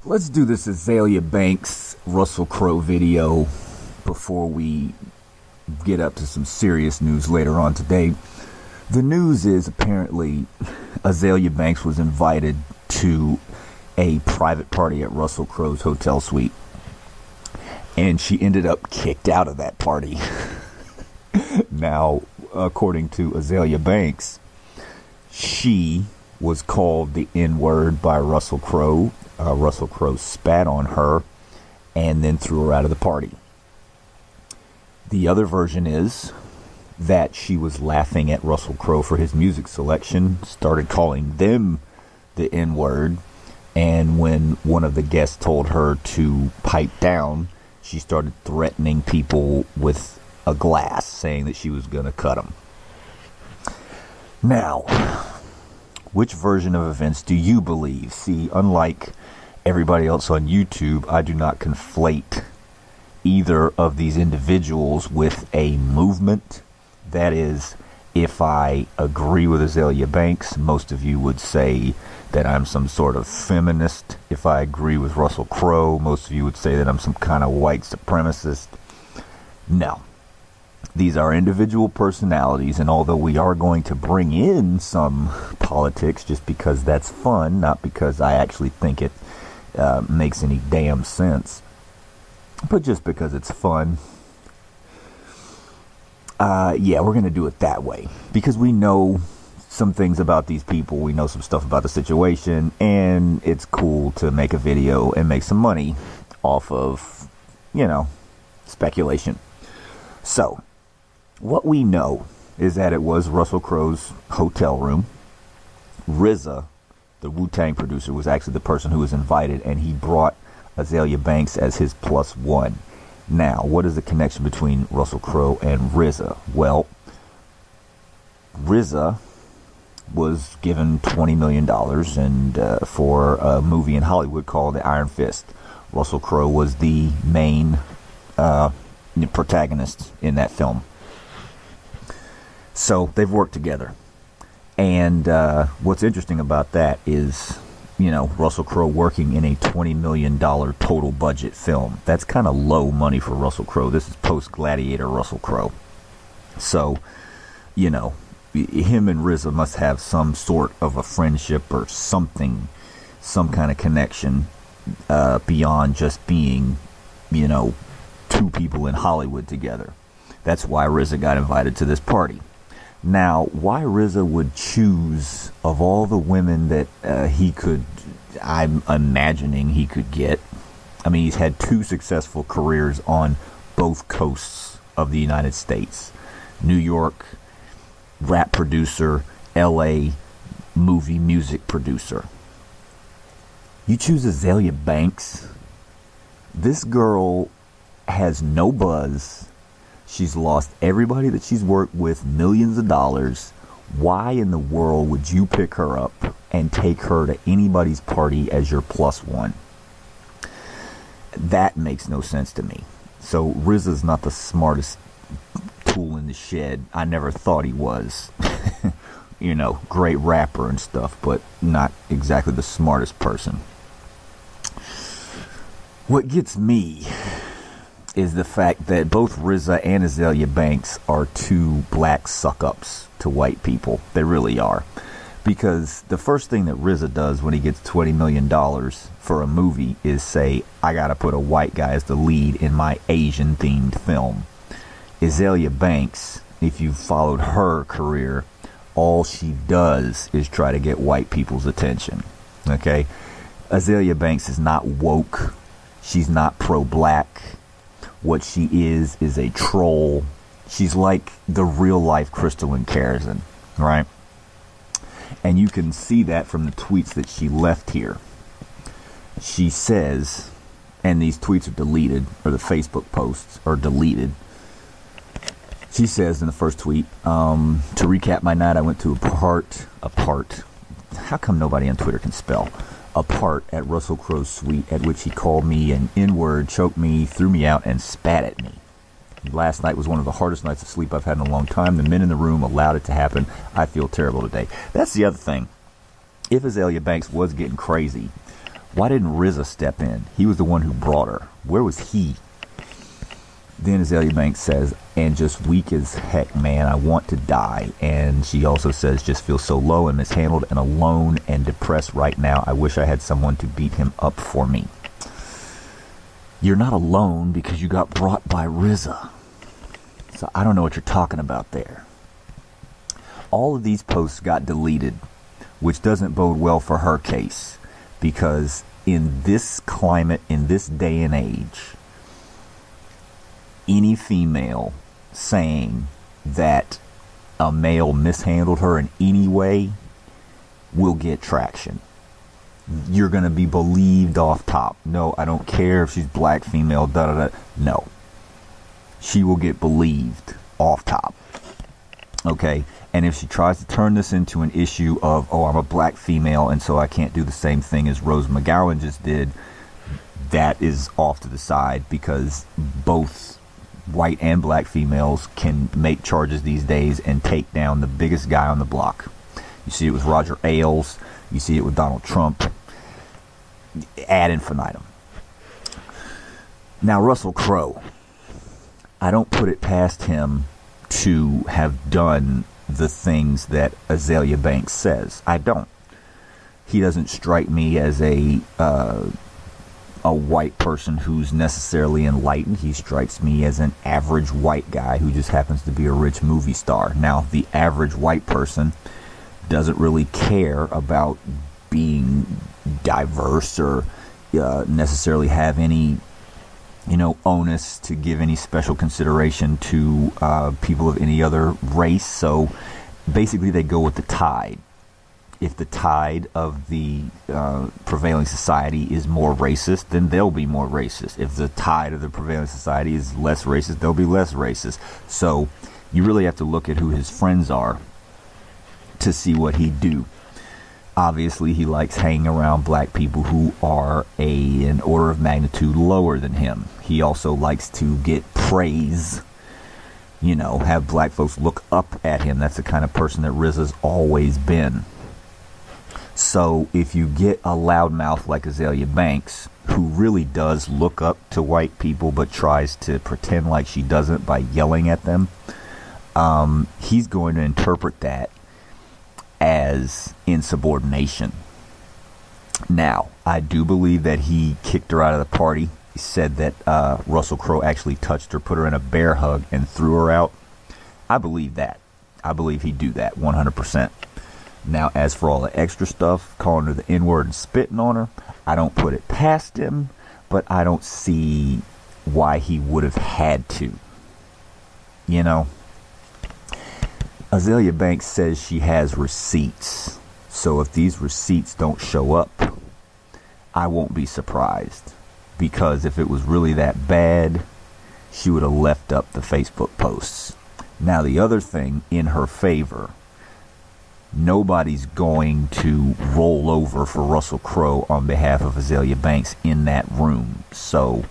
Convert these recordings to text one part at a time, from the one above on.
Let's do this Azealia Banks Russell Crowe video before we get up to some serious news later on today. The news is apparently Azealia Banks was invited to a private party at Russell Crowe's hotel suite, and she ended up kicked out of that party. Now, according to Azealia Banks, she was called the N-word by Russell Crowe. Russell Crowe spat on her and then threw her out of the party. The other version is that she was laughing at Russell Crowe for his music selection, started calling them the N-word, and when one of the guests told her to pipe down, she started threatening people with a glass, saying that she was going to cut them. Now, which version of events do you believe? See, unlike everybody else on YouTube, I do not conflate either of these individuals with a movement. That is, if I agree with Azealia Banks, most of you would say that I'm some sort of feminist. If I agree with Russell Crowe, most of you would say that I'm some kind of white supremacist. No. These are individual personalities, and although we are going to bring in some politics just because that's fun, not because I actually think it makes any damn sense, but just because it's fun, yeah, we're going to do it that way. Because we know some things about these people, we know some stuff about the situation, and it's cool to make a video and make some money off of, speculation. So, what we know is that it was Russell Crowe's hotel room. RZA, the Wu-Tang producer, was actually the person who was invited, and he brought Azealia Banks as his plus one. Now, what is the connection between Russell Crowe and RZA? Well, RZA was given $20 million for a movie in Hollywood called The Iron Fist. Russell Crowe was the main protagonist in that film. So they've worked together. And what's interesting about that is, Russell Crowe working in a $20 million total budget film. That's kind of low money for Russell Crowe. This is post-Gladiator Russell Crowe. So, him and RZA must have some sort of a friendship or something, some kind of connection beyond just being, two people in Hollywood together. That's why RZA got invited to this party. Now, why RZA would choose, of all the women that I'm imagining he could get, I mean, he's had two successful careers on both coasts of the United States. New York, rap producer, LA, movie music producer. You choose Azealia Banks? This girl has no buzz. She's lost everybody that she's worked with, millions of dollars. Why in the world would you pick her up and take her to anybody's party as your plus one? That makes no sense to me. So RZA's not the smartest tool in the shed. I never thought he was. Great rapper and stuff, but not exactly the smartest person. What gets me is the fact that both RZA and Azealia Banks are two black suck-ups to white people. They really are. Because the first thing that RZA does when he gets $20 million for a movie is say, I gotta put a white guy as the lead in my Asian-themed film. Azealia Banks, if you've followed her career, all she does is try to get white people's attention. Okay? Azealia Banks is not woke. She's not pro-black. What she is a troll. She's like the real-life Crystalline Karasen, right? And you can see that from the tweets that she left here. She says, and these tweets are deleted, or the Facebook posts are deleted. She says in the first tweet, to recap my night, I went to apart. How come nobody on Twitter can spell? Apart at Russell Crowe's suite, at which he called me an N-word, choked me, threw me out, and spat at me. Last night was one of the hardest nights of sleep I've had in a long time. The men in the room allowed it to happen. I feel terrible today. That's the other thing. If Azealia Banks was getting crazy, Why didn't Rizza step in? He was the one who brought her. Where was he? Then Azealia Banks says, and just weak as heck, man, I want to die. And she also says, just feel so low and mishandled and alone and depressed right now. I wish I had someone to beat him up for me. You're not alone because you got brought by Rizza. So I don't know what you're talking about there. All of these posts got deleted, which doesn't bode well for her case. Because in this climate, in this day and age, any female saying that a male mishandled her in any way will get traction. You're going to be believed off top. No, I don't care if she's black, female, da-da-da. No. She will get believed off top. Okay? And if she tries to turn this into an issue of, oh, I'm a black female and so I can't do the same thing as Rose McGowan just did, that is off to the side, because both white and black females can make charges these days and take down the biggest guy on the block. You see it with Roger Ailes. You see it with Donald Trump. Ad infinitum. Now, Russell Crowe. I don't put it past him to have done the things that Azealia Banks says. I don't. He doesn't strike me as a white person who's necessarily enlightened. He strikes me as an average white guy who just happens to be a rich movie star. Now, the average white person doesn't really care about being diverse or necessarily have any, onus to give any special consideration to people of any other race. So basically they go with the tide. If the tide of the prevailing society is more racist, then they'll be more racist. If the tide of the prevailing society is less racist, they'll be less racist. So you really have to look at who his friends are to see what he'd do. Obviously, he likes hanging around black people who are an order of magnitude lower than him. He also likes to get praise, have black folks look up at him. That's the kind of person that Rizza's always been. So if you get a loudmouth like Azealia Banks, who really does look up to white people but tries to pretend like she doesn't by yelling at them, he's going to interpret that as insubordination. Now, I do believe that he kicked her out of the party. He said that Russell Crowe actually touched her, put her in a bear hug, and threw her out. I believe that. I believe he'd do that 100%. Now, as for all the extra stuff, calling her the N-word and spitting on her, I don't put it past him, but I don't see why he would have had to. Azealia Banks says she has receipts. So if these receipts don't show up, I won't be surprised. Because if it was really that bad, she would have left up the Facebook posts. Now, the other thing in her favor, nobody's going to roll over for Russell Crowe on behalf of Azealia Banks in that room. So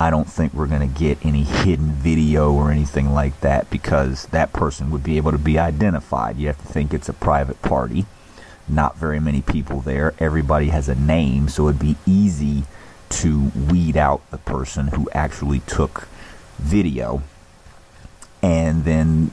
I don't think we're going to get any hidden video or anything like that, because that person would be able to be identified. You have to think it's a private party. Not very many people there. Everybody has a name, so it'd be easy to weed out the person who actually took video. And then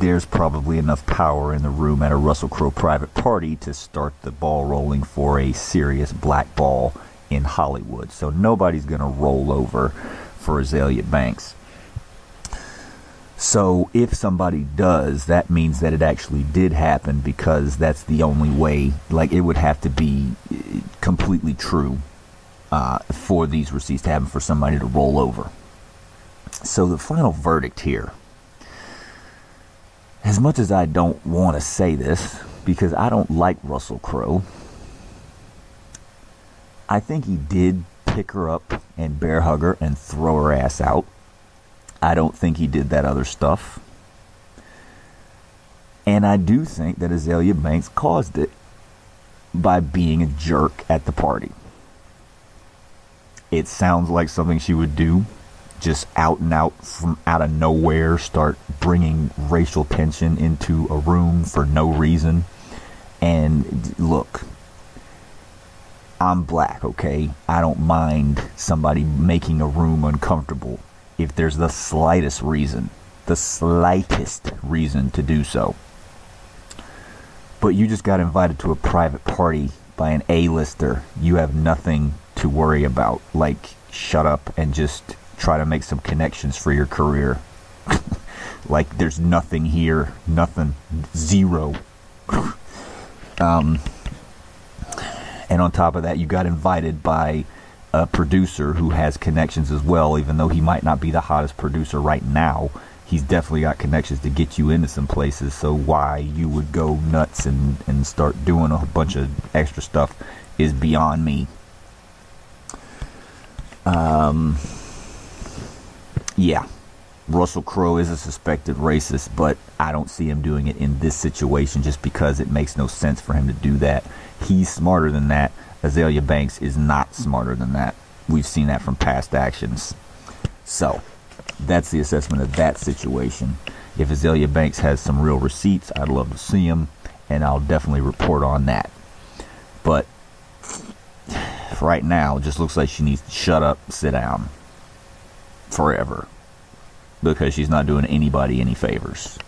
there's probably enough power in the room at a Russell Crowe private party to start the ball rolling for a serious blackball in Hollywood. So nobody's going to roll over for Azealia Banks. So if somebody does, that means that it actually did happen, because that's the only way. Like, it would have to be completely true for these receipts to happen, for somebody to roll over. So the final verdict here, as much as I don't want to say this, because I don't like Russell Crowe, I think he did pick her up and bear hug her and throw her ass out. I don't think he did that other stuff. And I do think that Azealia Banks caused it by being a jerk at the party. It sounds like something she would do, just out and out from out of nowhere, start bringing racial tension into a room for no reason. And look, I'm black, okay? I don't mind somebody making a room uncomfortable if there's the slightest reason to do so. But you just got invited to a private party by an A-lister. You have nothing to worry about. Like, shut up and just try to make some connections for your career. Like, there's nothing here. Nothing. Zero. And on top of that, you got invited by a producer who has connections as well, even though he might not be the hottest producer right now. He's definitely got connections to get you into some places. So why you would go nuts and start doing a bunch of extra stuff is beyond me. Yeah. Russell Crowe is a suspected racist, but I don't see him doing it in this situation just because it makes no sense for him to do that. He's smarter than that. Azealia Banks is not smarter than that. We've seen that from past actions. So, that's the assessment of that situation. If Azealia Banks has some real receipts, I'd love to see them, and I'll definitely report on that. But right now, it just looks like she needs to shut up, sit down forever, because she's not doing anybody any favors.